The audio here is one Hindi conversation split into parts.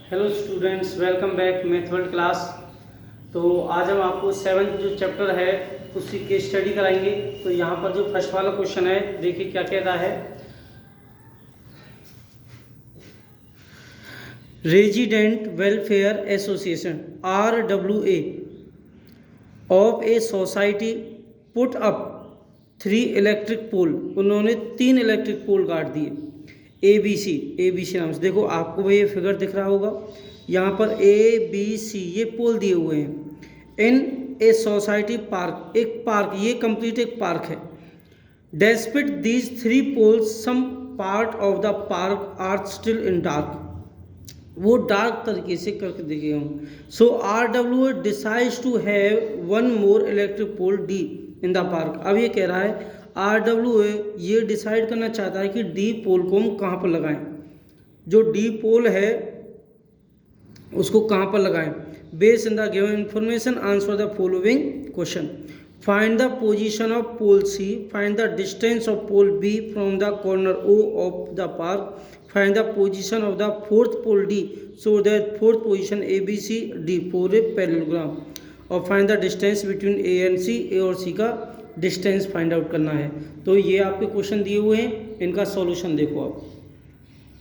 Hello students, welcome back math world class. तो आज हम आपको सेवन्थ जो चैप्टर है उसकी केस स्टडी कराएंगे। तो यहाँ पर जो फर्स्ट वाला क्वेश्चन है, देखिए क्या कहता है। Resident welfare association RWA of a society put up 3 electric pole. उन्होंने 3 इलेक्ट्रिक पोल गाड़ दिए ABC नाम से। देखो आपको भाई ये फिगर दिख रहा होगा, यहाँ पर ABC ये पोल दिए हुए हैं इन ए सोसाइटी पार्क, एक पार्क, ये कंप्लीट एक पार्क है। Despite these 3 poles some part of the park are still in dark. वो डार्क तरीके से करके देखे हूँ। So RWA decides to have 1 more electric pole D in the park. अब ये कह रहा है RWA ये डिसाइड करना चाहता है कि D पोल को हम कहाँ पर लगाएं, जो D पोल है उसको कहाँ पर लगाएं। Based in the given information answer the following question. Find the position of pole C, find the distance of pole B from the corner O of the park, find the position of the fourth pole D so that fourth position ABC D for a parallelogram, और find the distance between A and C, A और C का डिस्टेंस फाइंड आउट करना है। तो ये आपके क्वेश्चन दिए हुए हैं, इनका सॉल्यूशन देखो। आप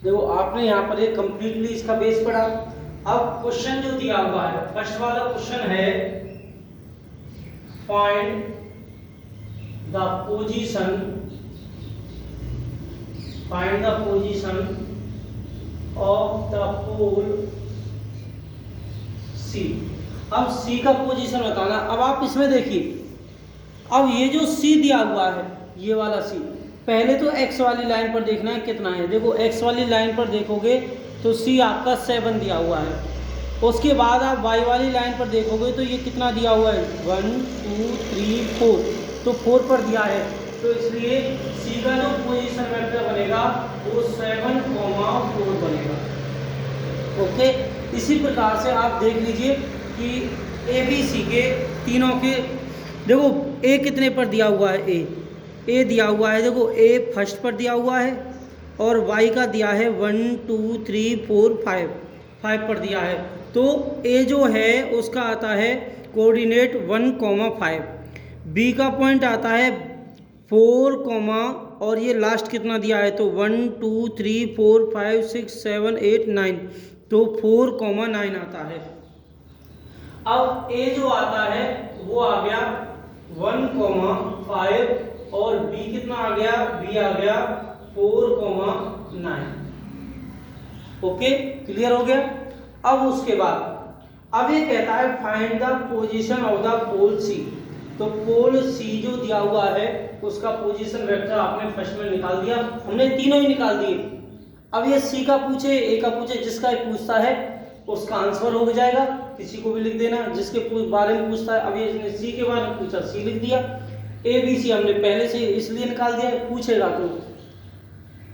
देखो आपने यहाँ पर ये कंप्लीटली इसका बेस पढ़ा। अब क्वेश्चन जो दिया हुआ है, फर्स्ट वाला क्वेश्चन है find the position of the pole C। अब C का पोजीशन बताना। अब आप इसमें देखिए, अब ये जो C दिया हुआ है, ये वाला C, पहले तो X वाली लाइन पर देखना है कितना है। देखो X वाली लाइन पर देखोगे तो C आपका 7 दिया हुआ है। उसके बाद आप Y वाली लाइन पर देखोगे तो ये कितना दिया हुआ है, 1 2 3 4, तो 4 पर दिया है। तो इसलिए C का जो पोजीशन वेक्टर बनेगा वो 7,4 बनेगा। ओके, इसी प्रकार से आप देख लीजिए कि ABC के तीनों के, देखो A कितने पर दिया हुआ है, A दिया हुआ है, देखो A फर्स्ट पर दिया हुआ है और Y का दिया है 1 2 3 4 5 पर दिया है। तो A जो है उसका आता है कोऑर्डिनेट 1,5, B का पॉइंट आता है 4, और ये लास्ट कितना दिया है तो 1 2 3 4 5 6 7 8 9, तो 4,9 आता है। अब A जो आता है वो आ गया 1,5 और B कितना आ गया, B आ गया 4,9। ओके, क्लियर हो गया। अब उसके बाद अब ये कहता है find the position of the pole C। तो पोल C जो दिया हुआ है उसका पोजीशन वेक्टर आपने फर्स्ट में निकाल दिया, हमने तीनों ही निकाल दिए। अब ये C का पूछे, A का पूछे, जिसका ये पूछता है उसका आंसर हो जाएगा। किसी को भी लिख देना जिसके बारे में पूछता है। अब ये इसने C के बारे में पूछा, C लिख दिया। ABC हमने पहले से इसलिए निकाल दिया, पूछेगा तो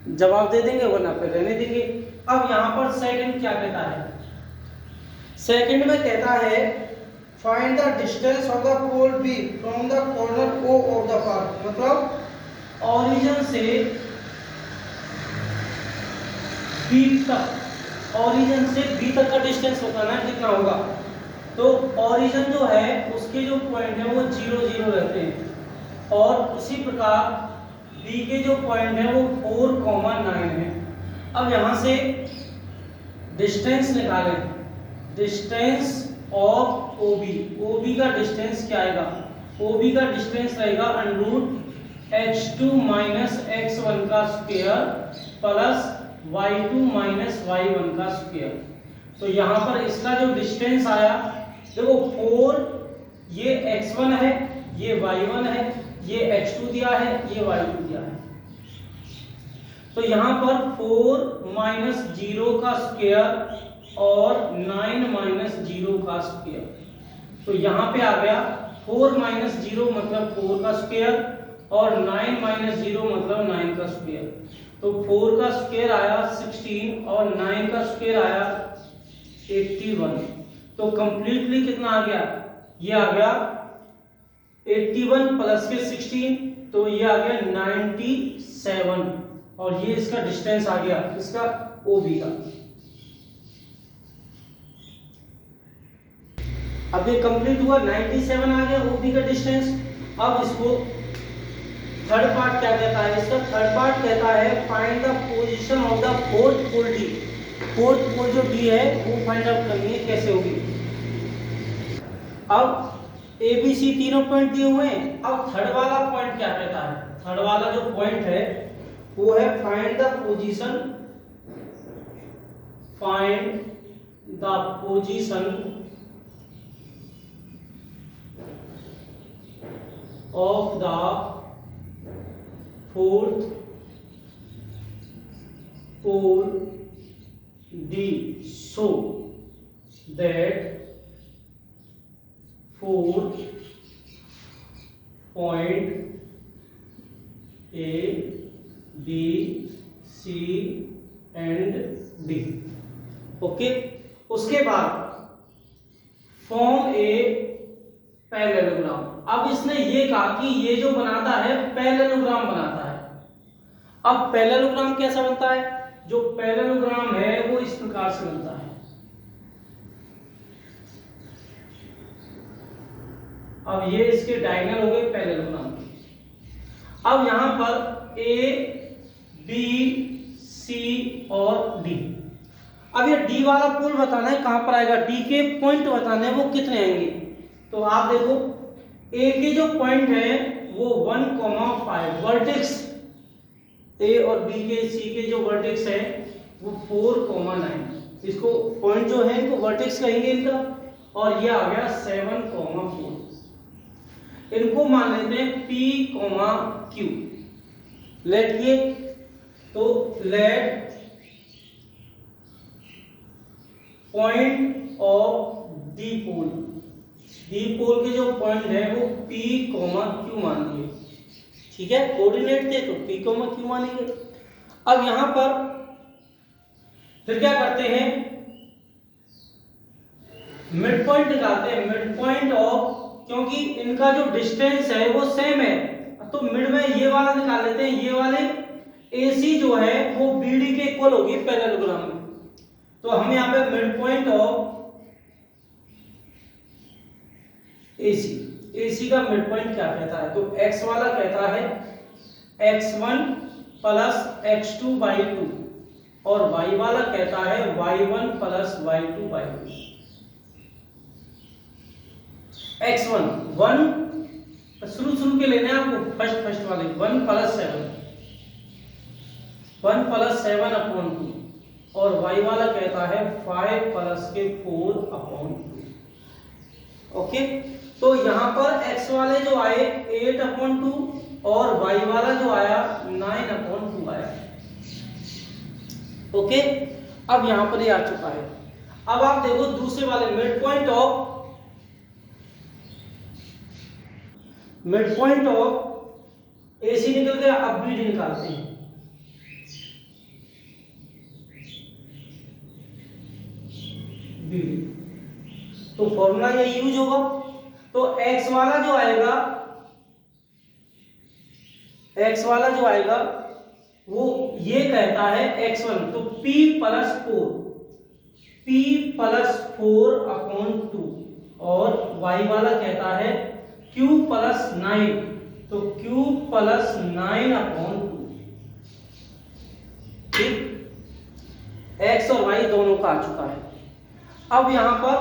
जवाब दे देंगे वरना फिर रहने देंगे। अब यहाँ पर सेकंड क्या कहता है, सेकंड में कहता है find the distance of the pole B from the corner O of the park. मतलब ओरिजिन से B तक, ओरिजिन से B तक का डिस्टेंस बताना है कितना होगा। तो ओरिजिन जो है उसके जो पॉइंट है वो 0 0 रहते हैं, और उसी प्रकार B के जो पॉइंट है वो 4,9 है। अब यहाँ से डिस्टेंस निकालें, डिस्टेंस ऑफ OB का डिस्टेंस क्या आएगा, OB का डिस्टेंस रहेगा √H2 - X1 का स्क्वायर प्लस Y2 - Y1 का स्क्वायर। तो यहाँ पर इसका जो डिस्टेंस आया, देखो 4, ये X1 है, ये Y1 है, ये X2 दिया है, ये Y2 दिया है। तो यहाँ पर 4 - 0 का स्क्वायर और 9 - 0 का स्क्वायर। तो यहाँ पे आ गया 4 - 0 मतलब 4 का स्क्वायर और 9 - 0 मतलब 9 का स्क्वायर। तो 4 का स्क्वायर आया 16 और 9 का स्क्वायर आया 81। तो कंप्लीटली कितना आ गया, ये आ गया 81 प्लस के 16, तो ये आ गया 97, और ये इसका डिस्टेंस आ गया इसका OB का। अब ये कंप्लीट हुआ, 97 आ गया ओबी का डिस्टेंस। अब इसको थर्ड पार्ट क्या कहता है, इसका थर्ड पार्ट कहता है find the position of the fourth pole D. Fourth pole जो डी है वो फाइंड आउट करनी है, कैसे होगी। अब ए बी सी तीनों पॉइंट दिए हुए हैं। अब थर्ड वाला पॉइंट क्या कहता है, थर्ड वाला जो पॉइंट है वो है find the position, find the position of the fourth pole D so that fourth point A, B, C and D। Okay, उसके बाद फॉर्म ए पैरेललोग्राम। अब इसने ये कहा कि ये जो बनाता है पैरेललोग्राम बनाता है। अब पैरेललोग्राम कैसा बनता है, जो पैरेललोग्राम है वो इस प्रकार से बनता है। अब ये इसके डायगोनल हो गए पैरेललोग्राम के। अब यहां पर ए बी सी और डी। अब ये डी वाला पोल बताना है कहां पर आएगा, डी के पॉइंट बताने हैं वो कितने आएंगे। तो आप देखो ए के जो पॉइंट है वो 1,5 वर्टेक्स, ए और बी के सी के जो वर्टेक्स है वो 4,9। इसको पॉइंट जो है इनको वर्टेक्स कहेंगे इनका। और ये आ गया 7,4। इनको मान लेते हैं P, Q। लेट ये, तो let point of D pole, D pole के जो पॉइंट है वो P, Q मान लिए। ठीक है, कोऑर्डिनेट थे तो P, Q मानेंगे। अब यहां पर फिर क्या करते हैं, मिड पॉइंट निकालते हैं। मिड पॉइंट ऑफ, क्योंकि इनका जो डिस्टेंस है वो सेम है तो मिड में ये वाला निकाल लेते हैं। ये वाले AC जो है वो BD के इक्वल होगी पैरेललोग्राम में। तो हम यहाँ पे मिड पॉइंट ऑफ AC का मिड पॉइंट क्या कहता है, तो X वाला कहता है x1 प्लस x2 बाई 2 और y वाला कहता है y1 plus y2 by 2। x1 1 शुरू के लेने आपको फर्स्ट वाले 1 प्लस 7 अपॉन 2 और y वाला कहता है 5 प्लस के 4 अपॉन 2। ओके, तो यहां पर x वाले जो आए 8 अपॉन 2 और y वाला जो आया 9 अपॉन 2 आया। ओके, अब यहां पर ये आ चुका है। अब आप देखो दूसरे वाले मिड पॉइंट ऑफ AC निकल गया। अब BD निकालते हैं। BD तो फॉर्मूला ये यूज होगा। तो x वाला जो आएगा वो ये कहता है x1 तो P प्लस 4 अपॉन 2 और y वाला कहता है Q प्लस 9 तो Q प्लस 9 अपॉन 2। ठीक, x और y दोनों का आ चुका है। अब यहां पर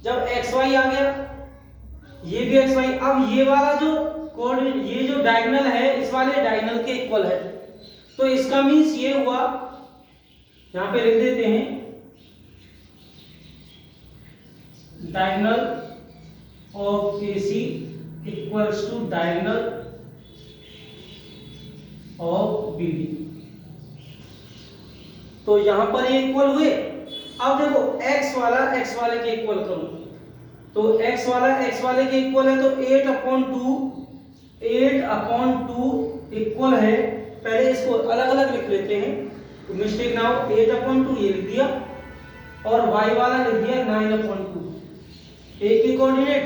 जब xy आ गया, ये भी xy, अब ये वाला जो कोऑर्डिनेट, ये जो डायगोनल है इस वाले डायगोनल के इक्वल है। तो इसका मींस ये हुआ, यहां पे लिख देते हैं diagonal of AC equals to diagonal of BD। तो यहां पर ये इक्वल हुए। अब देखो x वाला x वाले के इक्वल करो, तो x वाला x वाले के इक्वल है तो 8 अपॉन 2 इक्वल है। पहले इसको अलग अलग लिख लेते हैं तो मिस्टेक ना हो। 8 अपॉन 2 ये लिख दिया और y वाला लिख दिया 9 अपॉन 2। a के कोऑर्डिनेट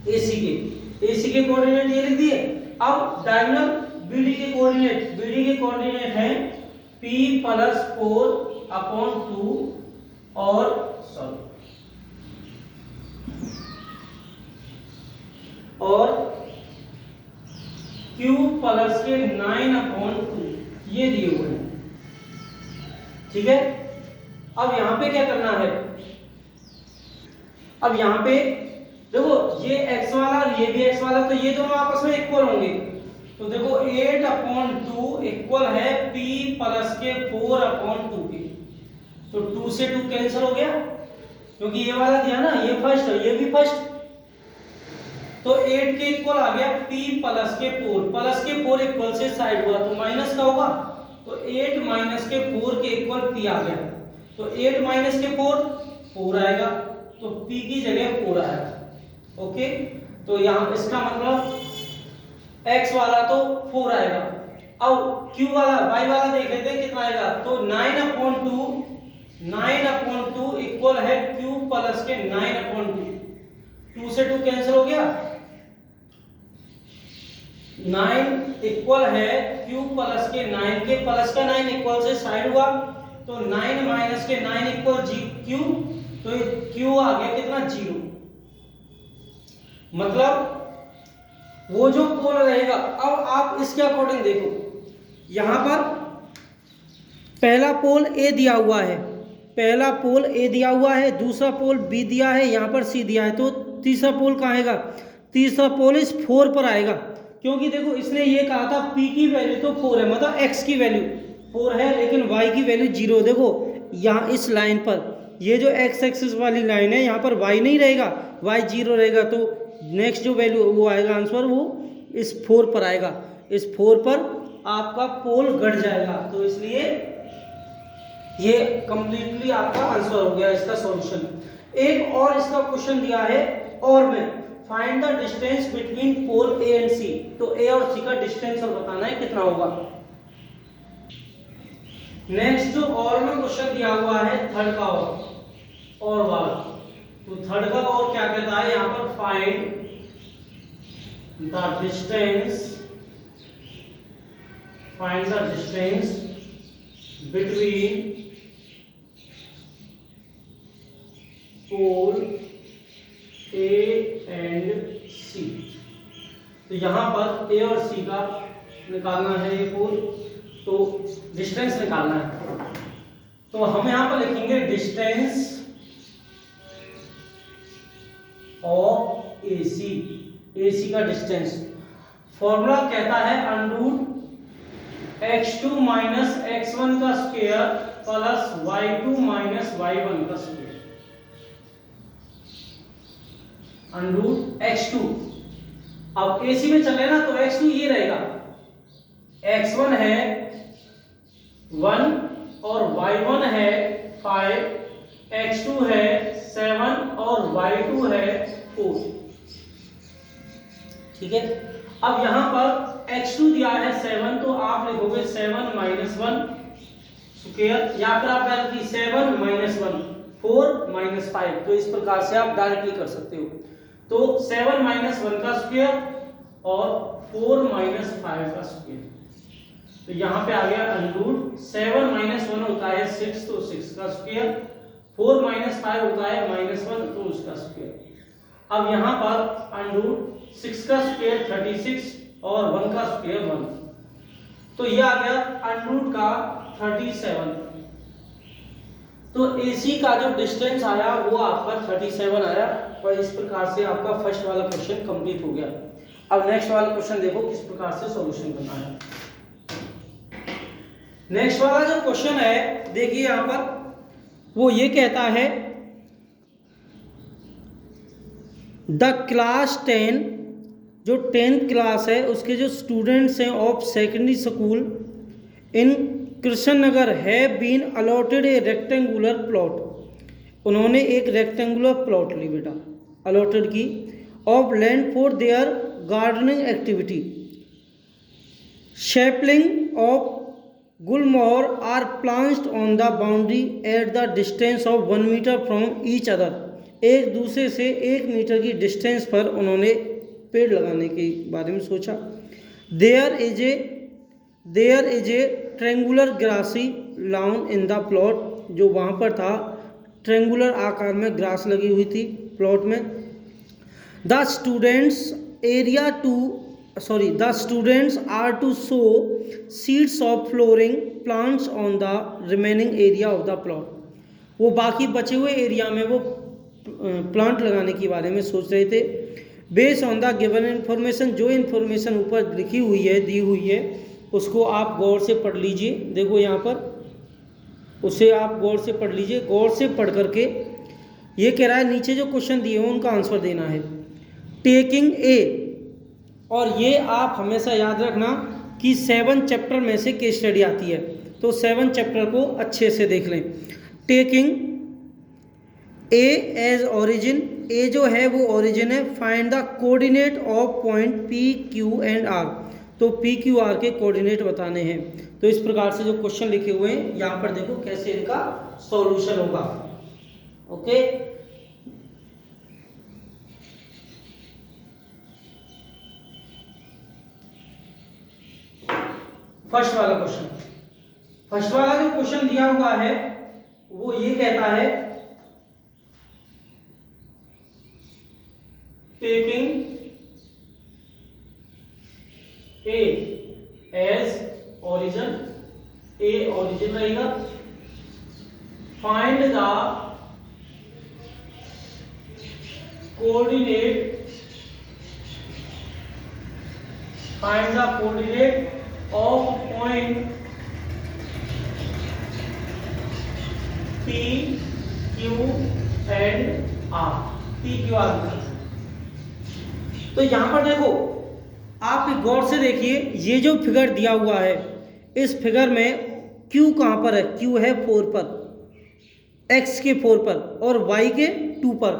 AC के कोऑर्डिनेट ये लिख दिए। अब डायगोनल BD के कोऑर्डिनेट है P प्लस 4 अपॉन 2 और के 9/2 ये दिए हुए हैं। ठीक है, अब यहाँ पे क्या करना है, अब यहाँ पे देखो ये x वाला और ये भी x वाला, तो ये दोनों आपस में इक्वल होंगे। तो देखो 8/2 इक्वल है p प्लस के 4/2 के। तो 2 से 2 कैंसिल हो गया, क्योंकि ये वाला दिया ना, ये फर्स्ट है ये भी फर्स्ट। तो 8 के इक्वल आ गया p प्लस के 4, प्लस के 4 इक्वल से साइड हुआ तो माइनस का होगा, तो 8 माइनस के 4 के इक्वल p आ गया। तो 8 माइनस के 4 आएगा, तो p की जगह 4 आएगा। ओके, तो यहाँ इसका मतलब x वाला तो 4 आएगा। अब q वाला y वाला देख लेते हैं कितना आएगा, तो 9/2 इक्वल है q प्लस के 9/2। 2 से 2 कैंसिल हो गया, 9 इक्वल है q प्लस के 9 के, प्लस का 9 इक्वल से साइड हुआ, तो 9 माइनस के 9 इक्वल q, तो q आ गया कितना 0। मतलब वो जो पोल रहेगा, अब आप इसके अकॉर्डिंग देखो, यहां पर पहला पोल a दिया हुआ है, पहला पोल a दिया हुआ है, दूसरा पोल b दिया है, यहां पर c दिया है, तो तीसरा पोल कहाँ आएगा, तीसरा पोल इस 4 पर आएगा। क्योंकि देखो इसने ये कहा था p की वैल्यू तो 4 है, मतलब x की वैल्यू 4 है, लेकिन y की वैल्यू 0। देखो यहाँ इस लाइन पर, ये जो x एक्सिस वाली लाइन है, यहाँ पर y नहीं रहेगा, y 0 रहेगा, तो नेक्स्ट जो वैल्यू वो आएगा आंसर, वो इस 4 पर आएगा। इस 4 पर आपका पोल घट जाएगा, तो इसलिए ये कंप्लीटली आपका आंसर हो गया इसका सॉल्यूशन। एक और इसका क्वेश्चन दिया है, और में find the distance between pole A and C. तो ए और सी का डिस्टेंस और बताना है कितना होगा। नेक्स्ट जो और में क्वेश्चन दिया हुआ है थर्ड का और वाला, तो थर्ड का और क्या कहता है यहाँ पर, find the distance between pole A and C. तो यहां पर ए और सी का निकालना है ये पोल, तो डिस्टेंस निकालना है। तो हम यहां पर लिखेंगे डिस्टेंस ऑफ AC, AC का डिस्टेंस। फॉर्मूला कहता है √x2 माइनस x1 का square plus y2 minus y1 का स्क्वायर, √x2। अब AC में चले ना, तो x2 ये रहेगा, x1 है 1 और y1 है 5, x2 है 7 और y2 है 4। ठीक है, अब यहां पर x2 दिया है 7, तो आप लिखोगे 7 माइनस 1 स्क्वायर, या फिर आप डायरेक्टली 7 माइनस 1 4 माइनस 5। तो इस प्रकार से आप डायरेक्टली कर सकते हो। तो 7 माइनस 1 का स्क्वायर और 4 माइनस 5 का स्क्वायर, तो यहाँ पे आ गया √7 माइनस 1 होता है 6, तो 6 का स्क्वायर, 4 माइनस 5 होता है -1, तो उसका स्क्वायर। अब यहाँ पर √6 का स्क्वायर 36 और 1 का स्क्वायर 1, तो ये आ गया √ का 37। तो AC का जो डिस्टेंस आया वो आपका 37 आया, और इस प्रकार से आपका फर्स्ट वाला क्वेश्चन कंप्लीट हो गया। अब नेक्स्ट वाला क्वेश्चन देखो किस प्रकार से सॉल्यूशन करना है। नेक्स्ट वाला जो क्वेश्चन है देखिए यहाँ पर, वो ये कहता है द क्लास 10, जो 10th क्लास है उसके जो स्टूडेंट्स हैं of secondary school in Krishna Nagar है been allotted a rectangular plot. उन्होंने एक रेक्टेंगुलर प्लॉट ली बेटा, अलॉटेड की, of land for their gardening activity. Sapling of gulmohar are planted on the boundary at the distance of 1 metre from each other. एक दूसरे से 1 मीटर की डिस्टेंस पर उन्होंने पेड़ लगाने के बारे में सोचा। There is a triangular grassy lawn in the plot, जो वहाँ पर था ट्रेंगुलर आकार में ग्रास लगी हुई थी प्लॉट में। The students area to sorry, the students are to sow seeds of flowering plants on the remaining area of the plot. वो बाकी बचे हुए एरिया में वो प्लांट लगाने के बारे में सोच रहे थे. Based on the given information, जो इन्फॉर्मेशन ऊपर लिखी हुई है, दी हुई है, उसको आप गौर से पढ़ लीजिए. देखो यहाँ पर उसे आप गौर से पढ़ लीजिए. गौर से पढ़ करके ये कह रहा है नीचे जो क्वेश्चन दिए हैं उनका आंसर देना है. टेकिंग ए, और ये आप हमेशा याद रखना कि 7 चैप्टर में से केस स्टडी आती है, तो 7 चैप्टर को अच्छे से देख लें. Taking A as origin, A जो है वो ओरिजिन है. Find the coordinate of point P Q and R, तो पी क्यू आर के कोऑर्डिनेट बताने हैं. तो इस प्रकार से जो क्वेश्चन लिखे हुए हैं यहाँ पर देखो कैसे इनका सॉल्यूशन होगा. ओके, फर्स्ट वाला क्वेश्चन. फर्स्ट वाला जो क्वेश्चन दिया हुआ है वो ये कहता है taking A as origin, A origin रहेगा. Find the coordinate, find the coordinate of point P, Q and R. P, Q, R. तो यहां पर देखो आप गौर से देखिए, ये जो फिगर दिया हुआ है इस फिगर में Q कहां पर है? Q है 4 पर, X के 4 पर और Y के 2 पर.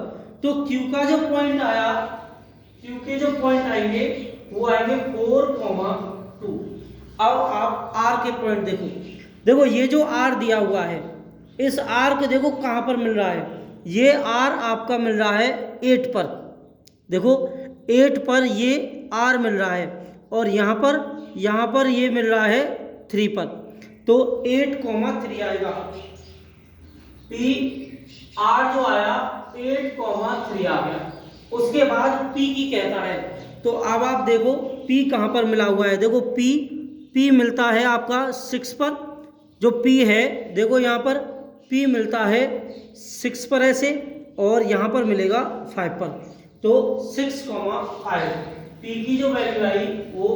तो Q का जो पॉइंट आया, Q के जो पॉइंट आएंगे वो आएंगे 4,2. अब आप R के पॉइंट देखो. देखो ये जो R दिया हुआ है, इस R को देखो कहाँ पर मिल रहा है. ये R आपका मिल रहा है 8 पर. देखो 8 पर ये R मिल रहा है और यहाँ पर ये मिल रहा है 3 पर. तो 8,3 आएगा. P R जो आया 8,3 आ गया. उसके बाद P की कहता है, तो अब आप देखो P कहाँ पर मिला हुआ है. देखो P मिलता है आपका 6 पर. जो P है देखो यहाँ पर P मिलता है 6 पर ऐसे, और यहाँ पर मिलेगा 5 पर. तो 6,5 P की जो वैल्यू आई वो,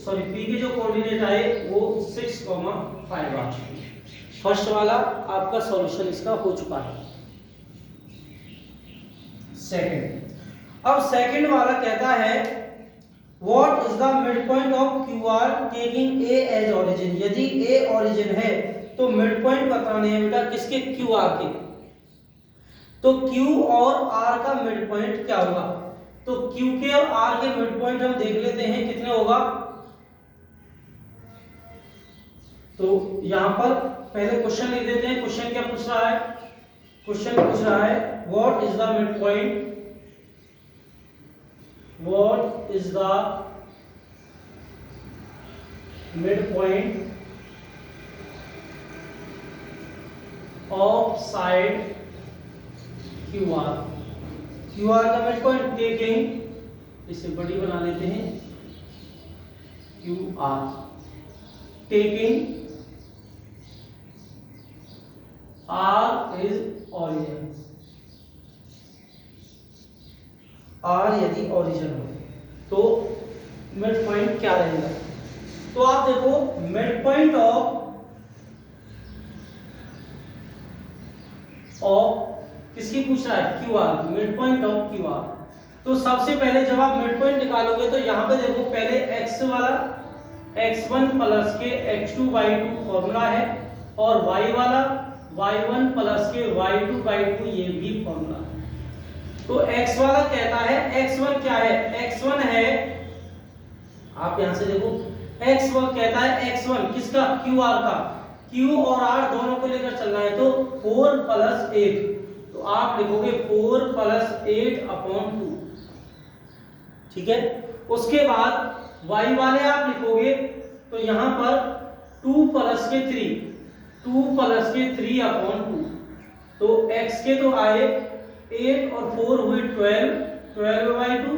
सॉरी P के जो कोऑर्डिनेट आए वो 6,5 आ. फर्स्ट वाला आपका सॉल्यूशन इसका हो चुका है. सेकंड, अब सेकंड वाला कहता है What is the midpoint of QR taking A as origin? यदि A origin है तो midpoint बताने हैं बेटा किसके? QR के. तो Q और R का midpoint क्या होगा? तो Q के और R के midpoint हम देख लेते हैं कितने होगा. तो यहां पर पहले क्वेश्चन लिख देते हैं. क्वेश्चन क्या पूछ रहा है? क्वेश्चन पूछ रहा है What is the midpoint? What is the midpoint of side QR? QR का midpoint taking, इसे बड़ी बना लेते हैं, QR taking R is origin. R यदि ओरिजिन हो तो मिड पॉइंट क्या रहेगा? तो आप देखो मिड पॉइंट ऑफ किसकी पूछ रहा है? Q R. Mid point of Q R. तो सबसे पहले जब आप मिड पॉइंट निकालोगे तो यहाँ पे देखो पहले x वाला x1 प्लस के x2/2 फॉर्मूला है, और y वाला y1 प्लस के y2/2 ये भी फॉर्मूला है. तो x वाला कहता है, x1 क्या है? x1 है, आप यहां से देखो x1 कहता है, x1 किसका? QR का. Q और R दोनों को लेकर चलना है तो 4 + 8. तो आप लिखोगे 4 + 8/2. ठीक है. उसके बाद y वाले आप लिखोगे तो यहां पर 2 + के 3, 2 + के 3/2. तो x के तो आए 8 और 4 हुए 12, 12/2,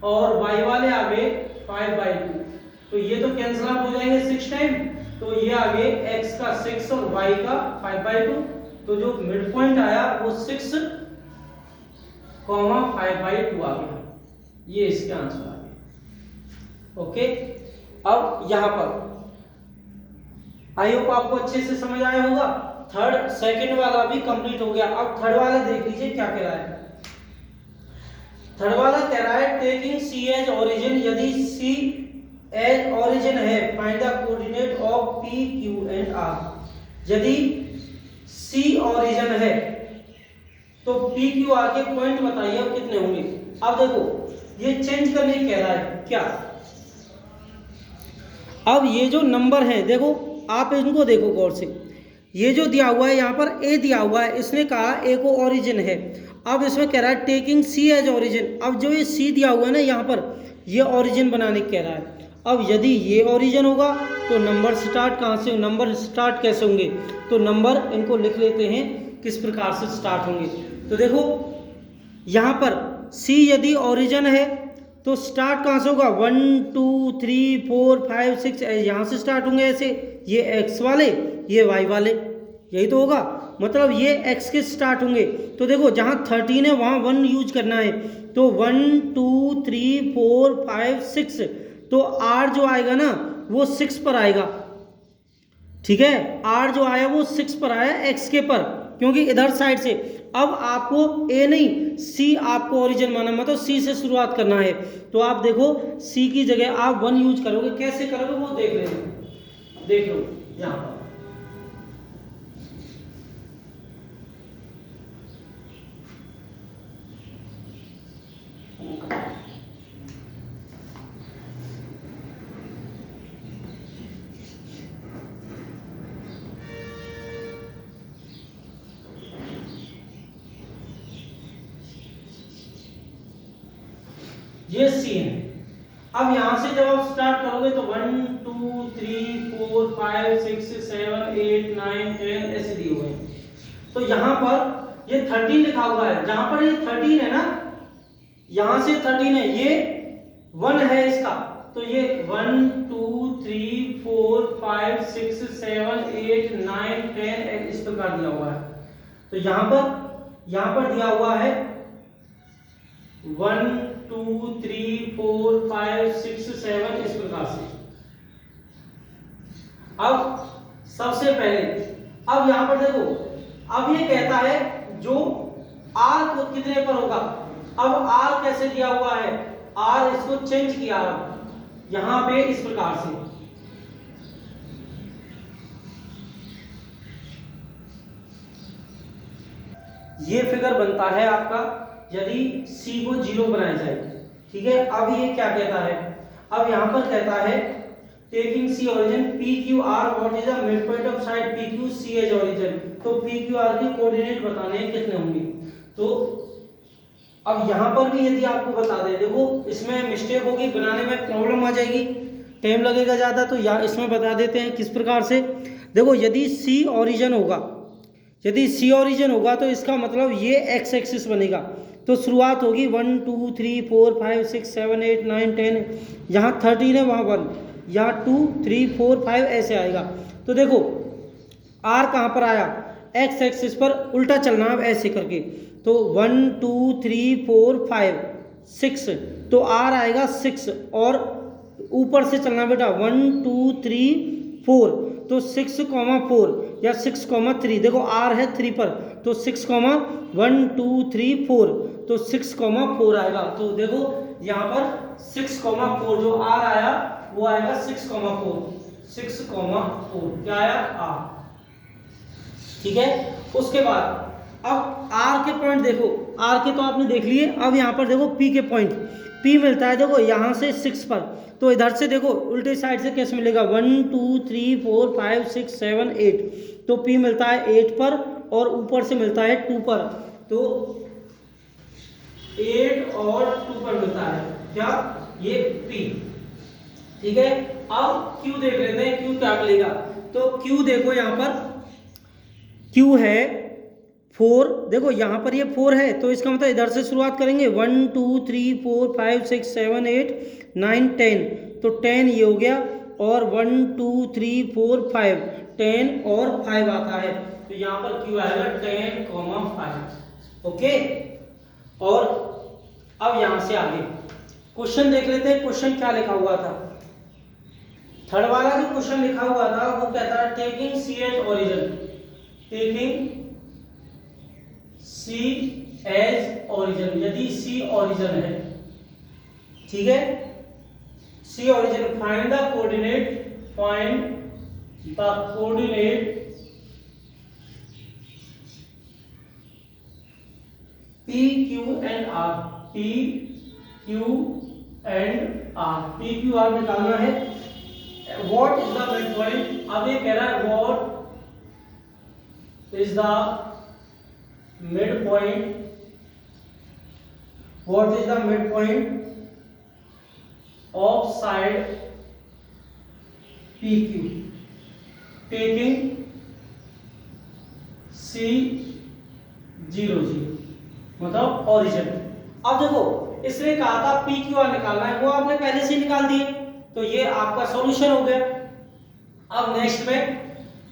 और y वाले आ गए 5/2, तो ये तो कैंसिल आउट हो जाएंगे 6 टाइम, तो ये आ गए x का 6 और y का 5/2, तो जो मिड पॉइंट आया वो 6, 5/2 आ गया, ये इसके आंसर आ गया। ओके, अब यहां पर आई होप आपको अच्छे से समझ आया होगा। थर्ड सेकंड वाला भी कंप्लीट हो गया। अब थर्ड वाला देख लीजिए क्या कह रहा है। थर्ड वाला कह रहा है टेकिंग सी एज ओरिजिन, यदि सी एज ओरिजिन है find the coordinate of P Q and R. यदि सी ओरिजिन है तो पी क्यू आर के पॉइंट बताइए अब कितने होंगे। अब देखो ये चेंज करने कह रहा है क्या, अब ये जो नंबर है देखो आप इनको देखो गौर से, ये जो दिया हुआ है यहाँ पर ए दिया हुआ है, इसने कहा ए को ओरिजिन है। अब इसमें कह रहा है टेकिंग सी एज ओरिजिन, अब जो ये सी दिया हुआ है ना यहाँ पर, ये ओरिजिन बनाने कह रहा है। अब यदि ये ओरिजिन होगा तो नंबर स्टार्ट कहाँ से, नंबर स्टार्ट कैसे होंगे, तो नंबर इनको लिख लेते हैं किस प्रकार से स्टार्ट होंगे। तो देखो यहाँ पर सी यदि ओरिजिन है तो स्टार्ट कहाँ से होगा, 1 2 3 4 5 6 यहाँ से स्टार्ट होंगे ऐसे, ये एक्स वाले ये वाई वाले, यही तो होगा, मतलब ये एक्स के स्टार्ट होंगे। तो देखो जहाँ 13 है वहाँ 1 यूज करना है, तो 1 2 3 4 5 6, तो आर जो आएगा ना वो 6 पर आएगा, ठीक है, आर जो आया वो 6 पर आया एक्स के पर, क्योंकि इधर साइड से। अब आपको ए नहीं सी आपको ओरिजिन माना, मतलब सी से शुरुआत करना है। तो आप देखो सी की जगह आप 1 यूज करोगे, कैसे करोगे वो देख लेना, देख लो यहाँ पर। ये सी है। अब यहां से जब आप स्टार्ट करोगे तो 1 2 3 4 5 6 7 8 9 10 ऐसे दिए हुए हैं। तो यहां पर ये 13 लिखा हुआ है, जहां पर ये 13 है ना, यहां से 13 है, ये 1 है इसका, तो ये 1 2 3 4 5 6 7 8 9 10 इस प्रकार दिया हुआ है। तो यहां पर दिया हुआ है 1 2 3 4 5 6 7 इस प्रकार से। अब सबसे पहले अब यहां पर देखो, अब ये कहता है जो आर को कितने पर होगा। अब आर कैसे दिया हुआ है, आर इसको चेंज किया यहां पे इस प्रकार से, ये फिगर बनता है आपका यदि c को 0 बनाया जाए, ठीक है। अब ये क्या कहता है, अब यहां पर कहता है taking C origin P Q R what is the mid point of side P Q C as origin, तो पी क्यू आर के कोऑर्डिनेट बताने हैं कितने होंगे। तो अब यहां पर भी यदि आपको बता दे, देखो इसमें मिस्टेक होगी, बनाने में प्रॉब्लम आ जाएगी, टाइम लगेगा ज़्यादा, तो यहाँ इसमें बता देते हैं किस प्रकार से। देखो यदि सी ओरिजिन होगा, यदि सी ओरिजिन होगा तो इसका मतलब ये एक्स एक्सिस बनेगा, तो शुरुआत होगी 1 2 3 4 5 6 7 8 9 10, यहाँ 13 है वहाँ 1, यहाँ 2 3 4 5 ऐसे आएगा। तो देखो आर कहाँ पर आया, एक्स एक्सिस पर उल्टा चलना है ऐसे करके, तो 1 2 3 4 5 6, तो आर आएगा 6, और ऊपर से चलना बेटा 1 2 3 4, तो 6, 4 या 6, 3, देखो आर है 3 पर, तो 6, 1 2 3 4, तो 6, 4 आएगा। तो देखो यहाँ पर 6, 4 जो आर आया वो आएगा 6, 4, 6, 4 क्या आया आर, ठीक है। उसके बाद अब आर के पॉइंट देखो, आर के तो आपने देख लिए, अब यहाँ पर देखो पी के पॉइंट, पी मिलता है देखो यहाँ से 6 पर, तो इधर से देखो उल्टे साइड से कैसे मिलेगा 1 2 3 4 5 6 7 8, तो पी मिलता है 8 पर और ऊपर से मिलता है 2 पर, तो 8 और 2 पर मिलता है क्या, ये पी, ठीक है। अब क्यू देख लेते हैं, क्यू क्या मिलेगा। तो क्यू देखो यहाँ पर क्यू है 4, देखो यहाँ पर ये 4 है तो इसका मतलब इधर से शुरुआत करेंगे 1 2 3 4 5 6 7 8 9 10, तो 10 ये हो गया, और 1 2 3 4 5, 10 और 5 आता है, तो यहाँ पर क्यू आएगा 10, 5। ओके, और अब यहाँ से आगे क्वेश्चन देख लेते हैं। क्वेश्चन क्या लिखा हुआ था? थर्ड वाला जो क्वेश्चन लिखा हुआ था वो कहता है taking C as origin, taking C as origin, यदि सी ओरिजिन है, ठीक है, C origin, find the coordinate, find the coordinate P Q and R, P Q and R, P Q R निकालना है। What is the midpoint? अब ये कह रहा है what is the midpoint, what is the midpoint of side PQ taking C0 0, मतलब ओरिजिन। अब देखो इसने कहा था पी क्यू आर निकालना है, वो आपने पहले से निकाल दिए, तो ये आपका सॉल्यूशन हो गया। अब नेक्स्ट में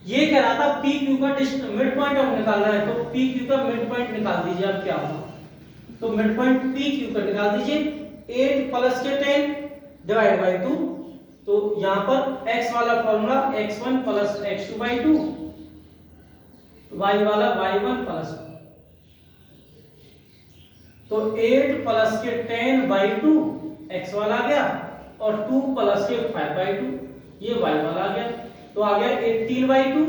ये कह रहा था पी क्यू का मिड पॉइंट ऑफ निकालना है, तो पी क्यू का मिड पॉइंट निकाल दीजिए। अब क्या होगा, तो मिड पॉइंट पी क्यू का निकाल दीजिए, 8 प्लस के 10 डिवाइड बाई 2, तो यहां पर x वाला formula x1 plus x2 by 2, y वाला y1 प्लस, तो 8 प्लस के 10 बाई 2 x वाला आ गया, और 2 प्लस के 5 बाई 2 ये y वाला आ गया, तो आ गया 18 बाई 2,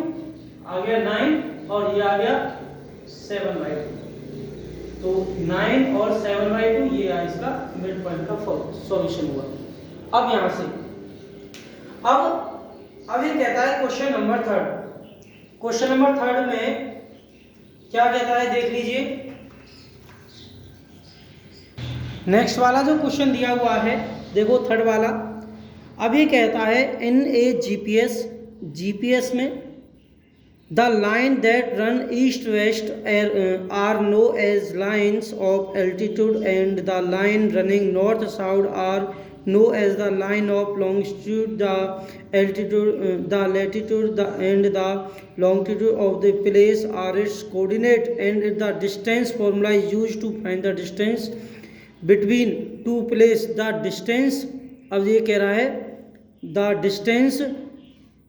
आ गया 9, और ये आ गया 7 बाई 2, तो 9 और 7 बाई 2 ये इसका मिड पॉइंट का सॉल्यूशन हुआ। अब यहां से अब ये कहता है क्वेश्चन नंबर 3, क्वेश्चन नंबर 3 में क्या कहता है देख लीजिए। नेक्स्ट वाला जो क्वेश्चन दिया हुआ है देखो थर्ड वाला, अब ये कहता है इन ए जीपीएस में the line that run east west are known as lines of altitude and the line running north south are known as the line of longitude, the altitude the latitude and the longitude of the place are its coordinate and the distance formula is used to find the distance between two places. The distance, अब ये कह रहा है the distance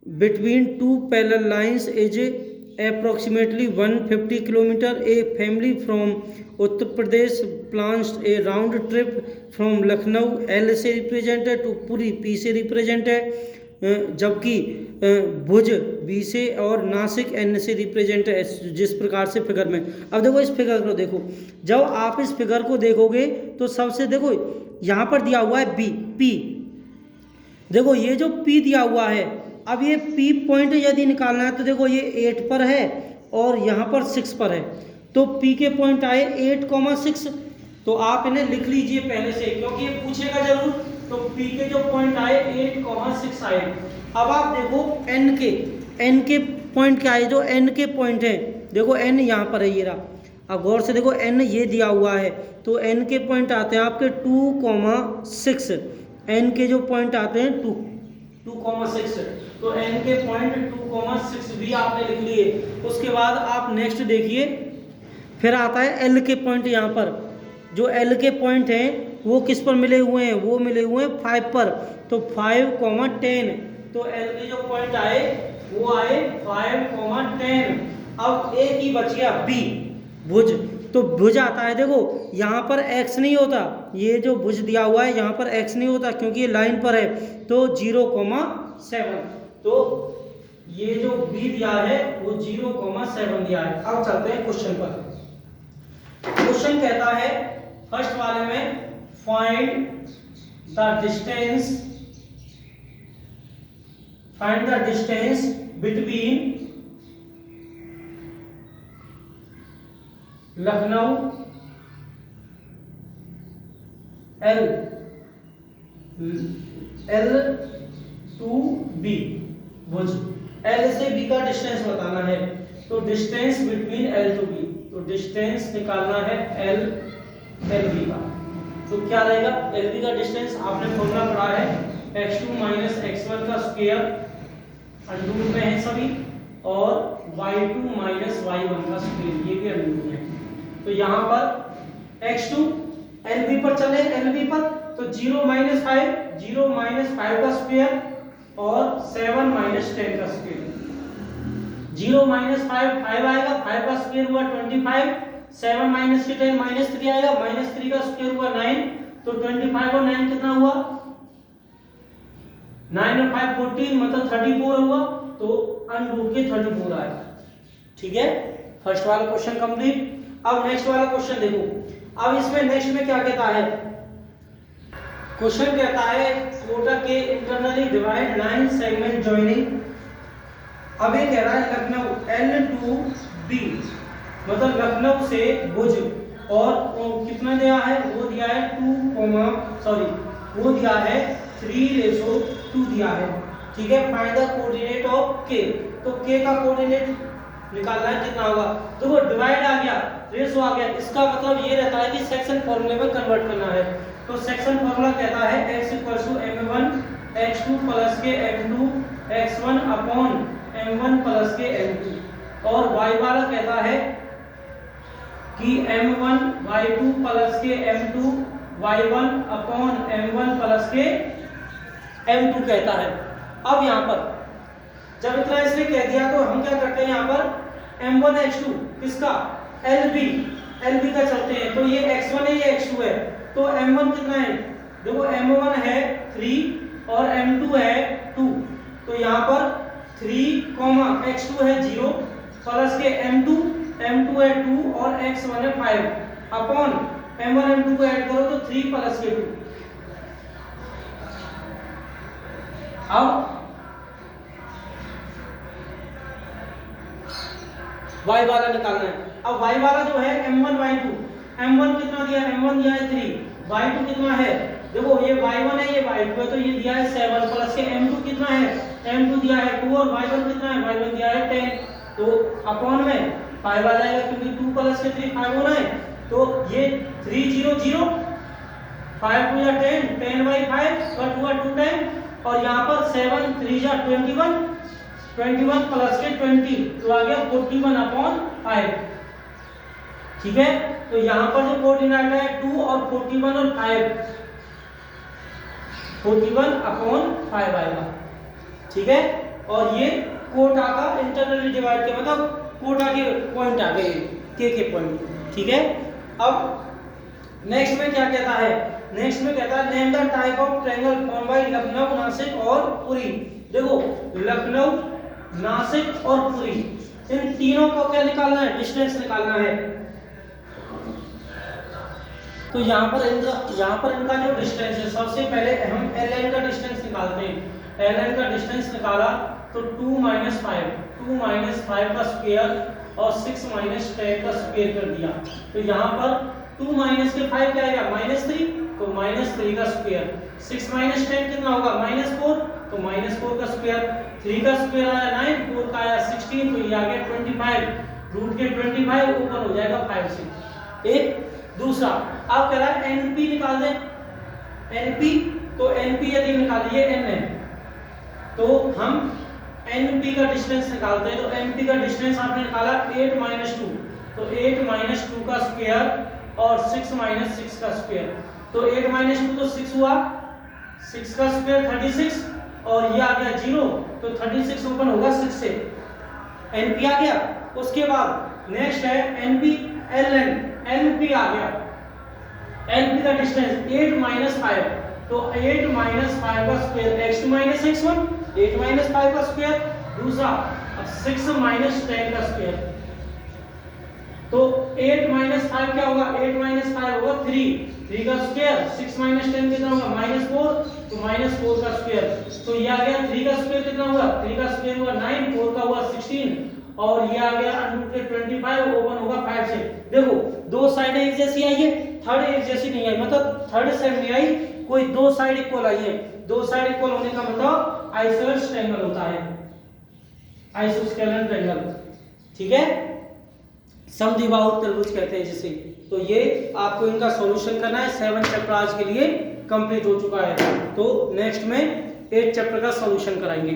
between two parallel lines is approximately 150 kilometer. A family from Uttar Pradesh plans a round trip from Lucknow, L से रिप्रेजेंटेड, टू पुरी P से रिप्रेजेंटेड, जबकि भुज बी से और नासिक एन से रिप्रेजेंट है, जिस प्रकार से फिगर में। अब देखो इस फिगर को देखो, जब आप इस फिगर को देखोगे तो सबसे देखो यहाँ पर दिया हुआ है बी पी, देखो ये जो पी दिया हुआ है, अब ये पी पॉइंट यदि निकालना है तो देखो ये 8 पर है और यहाँ पर 6 पर है, तो पी के पॉइंट आए 8,6, तो आप इन्हें लिख लीजिए पहले से क्योंकि ये पूछेगा जरूर। तो पी के जो पॉइंट आए 8,6 आए। अब आप देखो एन के पॉइंट क्या है, जो एन के पॉइंट है देखो एन यहाँ पर है, ये रहा, अब गौर से देखो एन ये दिया हुआ है, तो एन के पॉइंट आते हैं आपके 2,6, एन के जो पॉइंट आते हैं 2,6, तो एन के पॉइंट 2,6 भी आपने लिख लिए। उसके बाद आप नेक्स्ट देखिए, फिर आता है एल के पॉइंट, यहाँ पर जो एल के पॉइंट हैं वो किस पर मिले हुए हैं, वो मिले हुए हैं 5 पर, तो 5,10, तो एल के जो पॉइंट आए वो आए 5,10। अब एक ही बच गया बी भुज, तो भुज आता है देखो यहाँ पर x नहीं होता, ये जो भुज दिया हुआ है यहाँ पर x नहीं होता क्योंकि ये लाइन पर है, तो 0,7, तो ये जो b दिया है वो 0,7 दिया है। अब चलते हैं क्वेश्चन पर। क्वेश्चन कहता है फर्स्ट वाले में find the distance between Lucknow L to B, Bhuj L से B का डिस्टेंस बताना है, तो distance between L to B, तो डिस्टेंस निकालना है एल बी का, तो क्या रहेगा एल बी का डिस्टेंस, आपने फॉर्मूला पढ़ा है x2 माइनस x1 का स्क्वायर अंडर में है सभी, और y2 माइनस y1 का स्क्वायर ये भी अंडर में है। तो यहाँ पर x2 LB पर चले, LB पर तो 0 माइनस 5 का स्क्वायर और 7 माइनस 10 का स्क्वायर। 0 माइनस 5 आएगा, 5 का स्क्वायर हुआ 25, 7 माइनस 10 माइनस 3 आएगा, माइनस 3 का स्क्वायर हुआ 9, तो 25 और 9 कितना हुआ, 9 और 5 14 मतलब 34 हुआ, तो अंडर के 34 आएगा। ठीक है, फर्स्ट वाला क्वेश्चन कंप्लीट। अब नेक्स्ट वाला क्वेश्चन देखो, अब इसमें नेक्स्ट में क्या कहता है, क्वेश्चन कहता है कोटा के इंटरनली डिवाइड 9 सेगमेंट जॉइनिंग। अब ये कह रहा है लखनऊ L2B मतलब लखनऊ से भुज, और कितना दिया है, वो दिया है 3:2 दिया है। ठीक है, find the coordinate of K, तो K का कोऑर्डिनेट निकालना है, कितना होगा, देखो डिवाइड आ गया, रेशो आ गया, इसका मतलब ये रहता है कि सेक्शन फॉर्मूले में कन्वर्ट करना है। तो सेक्शन फॉर्मूला कहता है x m1 x2 प्लस के m2 x1 upon m1 plus के m2, और y वाला कहता है कि m1 y2 प्लस के m2 y1 upon m1 plus के m2 कहता है। अब यहाँ पर जब इतना इसने कह दिया तो हम क्या करते हैं, यहाँ पर m1 x2 किसका LB का चलते हैं, तो ये x1 है ये x2 है, तो m1 कितना है, देखो m1 है 3 और m2 है 2, तो यहाँ पर 3, x2 है 0 प्लस के m2 है 2 और x1 है 5 अपॉन m1 m2 को ऐड करो तो 3 प्लस के 2। अब y वाला निकालना है। अब y वाला जो है m1 y2, m1 कितना दिया है, m1 दिया है 3, y2 कितना है, देखो ये y1 है ये y2 है, तो ये दिया है 7 प्लस के m2 कितना है, m2 दिया है 2 और y1 कितना है, y1 दिया है 10, तो अपॉन में 5 आ जाएगा क्योंकि 2 प्लस के 3 5 होना है, तो ये 3 0 0 5 2 या 10 10/5 कट हुआ 2 10, और यहाँ पर 7 3 या 21 प्लस के 20 तो आ गया 41 अपॉन 5। ठीक है, तो यहाँ पर जो कोऑर्डिनेट है 2 और 41 और 5, 41 अपॉन 5 आएगा। ठीक है, और ये कोटा का इंटरनली डिवाइड के मतलब कोटा के पॉइंट आ गए, के पॉइंट। ठीक है, अब नेक्स्ट में क्या कहता है, नेक्स्ट में कहता है name the type of triangle form by Lucknow, Nashik और पुरी। देखो लखनऊ, नासिक और पुरी, इन तीनों को क्या निकालना है, डिस्टेंस निकालना है। तो यहाँ पर इनका जो डिस्टेंस है, सबसे पहले हम ln का डिस्टेंस निकालते हैं। ln का डिस्टेंस निकाला तो 2 - 5 का स्क्वायर और 6 - 10 का स्क्वायर कर दिया, तो यहाँ पर 2 - के 5 क्या आएगा, -3, तो -3 का स्क्वायर, 6 - 10 कितना होगा, -4, तो -4 का स्क्वायर, 3 का स्क्वायर आया 9, 4 का आया 16, तो ये आ गया 25, रूट के 25 ऊपर हो जाएगा 5 से। एक दूसरा आप कह रहा है NP निकाल दें, NP, तो NP यदि निकालिए n है, तो हम NP का डिस्टेंस निकालते हैं। तो NP का डिस्टेंस आपने निकाला 8 - 2, तो 8 - 2 का स्क्वायर और 6 - 6 का स्क्वायर, तो 8 - 2 तो 6 हुआ, 6 का स्क्वायर 36, और ये आ गया 0, तो 36 ओपन होगा 6 से, NP आ गया। उसके बाद नेक्स्ट है NP ln, NP आ गया, NP का डिस्टेंस 8 - 5, तो 8 - 5 का स्क्वायर, x2 - x1 8 - 5 का स्क्वायर, दूसरा अब 6 - 10 का स्क्वायर, तो 8 - 5 क्या होगा, 8 - 5 होगा 3 का स्क्वायर, 6 - 10 कितना होगा, -4, तो -4 का स्क्वायर, तो ये आ गया 3 का स्क्वायर कितना हुआ, 3 का स्क्वायर हुआ 9, 4 का हुआ 16, और ये आ गया √25 ओपन होगा 5 से। देखो दो साइडें एक जैसी आई है, थर्ड एक जैसी नहीं आई, मतलब थर्ड साइड नहीं आई, कोई दो साइड इक्वल आई है। दो साइड इक्वल होने का मतलब आइसोसेलेस ट्रायंगल होता है, आइसोस्केलेटन ट्रायंगल। ठीक है, समद्विबाहु त्रिभुज कहते हैं जिसे। तो ये आपको इनका सॉल्यूशन करना है। 7 चैप्टर आज के लिए कंप्लीट हो चुका है। तो नेक्स्ट में 8 चैप्टर का सॉल्यूशन कराएंगे।